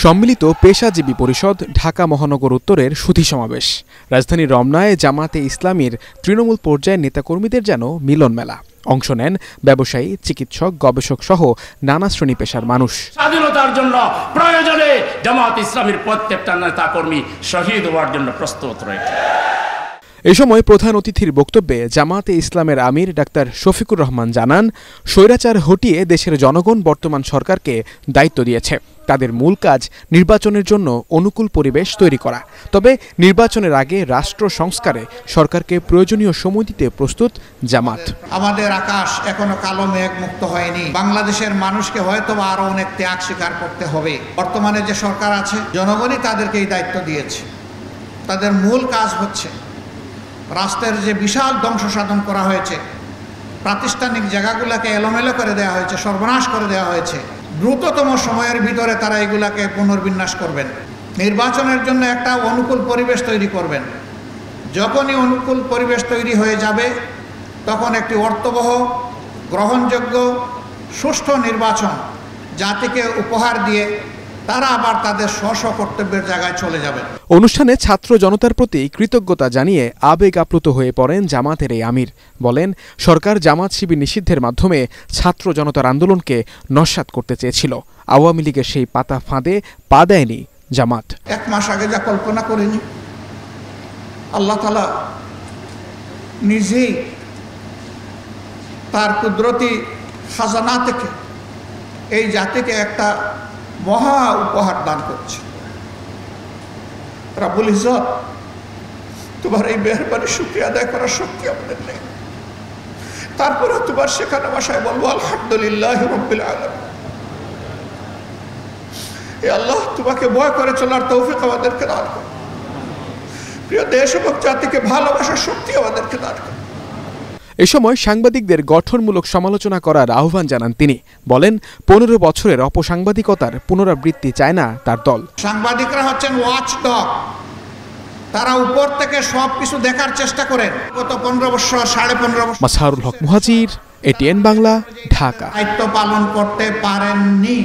সম্মিলিত পেশাজীবী পরিষদ ঢাকা মহানগর উত্তরের সুধী সমাবেশ। রাজধানীর রমনায় জামায়াতে ইসলামীর তৃণমূল পর্যায়ের নেতাকর্মীদের যেন মিলন মেলা। অংশ নেন ব্যবসায়ী, চিকিৎসক, গবেষক সহ নানা শ্রেণী পেশার মানুষ। স্বাধীনতার জন্য প্রয়োজনে জামায়াতে ইসলামীর প্রত্যেকটা নেতাকর্মী শহীদ হওয়ার জন্য প্রস্তুত রয়েছে। এ সময় প্রধান অতিথির বক্তব্যে জামায়াতে ইসলামের আমির ডাক্তার শফিকুর রহমান জানান, স্বৈরাচার হটিয়ে দেশের জনগণ বর্তমান সরকারকে দায়িত্ব দিয়েছে। তাদের মূল কাজ নির্বাচনের জন্য অনুকূল পরিবেশ তৈরি করা। তবে নির্বাচনের আগে রাষ্ট্র সংস্কারে সরকারকে প্রয়োজনীয় সময় দিতে প্রস্তুত জামাত। আমাদের আকাশ এখনো কালো মেঘ মুক্ত হয়নি। বাংলাদেশের মানুষকে হয়তো আরো অনেক ত্যাগ স্বীকার করতে হবে। বর্তমানে যে সরকার আছে, জনগণই তাদেরকে এই দায়িত্ব দিয়েছে। তাদের মূল কাজ হচ্ছে রাষ্ট্রের যে বিশাল ধ্বংস সাধন করা হয়েছে, প্রাতিষ্ঠানিক জায়গাগুলোকে এলোমেলো করে দেওয়া হয়েছে, সর্বনাশ করে দেওয়া হয়েছে। দ্রুততম সময়ের ভিতরে তারা এগুলাকে পুনর্বিন্যাস করবেন। নির্বাচনের জন্য একটা অনুকূল পরিবেশ তৈরি করবেন। যখনই অনুকূল পরিবেশ তৈরি হয়ে যাবে, তখন একটি অর্থবহ, গ্রহণযোগ্য, সুষ্ঠু নির্বাচন জাতিকে উপহার দিয়ে তারা আবার তাদের স্ব কর্তব্যের জায়গায় চলে যাবে। অনুষ্ঠানে ছাত্র জনতার প্রতি কৃতজ্ঞতা জানিয়ে আবেগ আপ্লুত হয়ে পড়েন জামাতের এই আমির। বলেন, সরকার জামাত শিবির নিষিদ্ধের মাধ্যমে ছাত্র জনতার আন্দোলনকে নস্যাৎ করতে চেয়েছিল। আওয়ামী লীগের সেই পাতা ফাঁদে পা দেয়নি জামাত। 1 মাস আগে যা কল্পনা করিনি, আল্লাহ তাআলা নিজেই তার কুদরতি খাজানা থেকে এই জাতিকে একটা মহা উপহার দান করছে। রাব্বুল ইজ্জত, তোমার এই মেহেরবানির শুকরিয়া আদায় করার শক্তি আমাদের নেই। তারপরে তোমার সেখানে ভাষায় বলবো আলহামদুলিল্লাহি রাব্বিল আলামিন। এ আল্লাহ, তোমাকে ভয় করে চলার তৌফিক আমাদেরকে দান করো। প্রিয় দেশ এবং জাতিকে ভালোবাসার শক্তি আমাদেরকে দান করো। এ সময় সাংবাদিকদের গঠনমূলক সমালোচনা করার আহ্বান জানান তিনি। বলেন, 15 বছরের অপসাংবাদিকতার পুনরাবৃত্তি চায় না তার দল। সাংবাদিকরা হচ্ছেন ওয়াচডগ। তারা উপর থেকে সবকিছু দেখার চেষ্টা করেন। গত 15 বছর, 15.5 বছর মাসহারুল হক মুহাজির, এটিএন বাংলা, ঢাকা। দায়িত্ব পালন করতে পারেননি।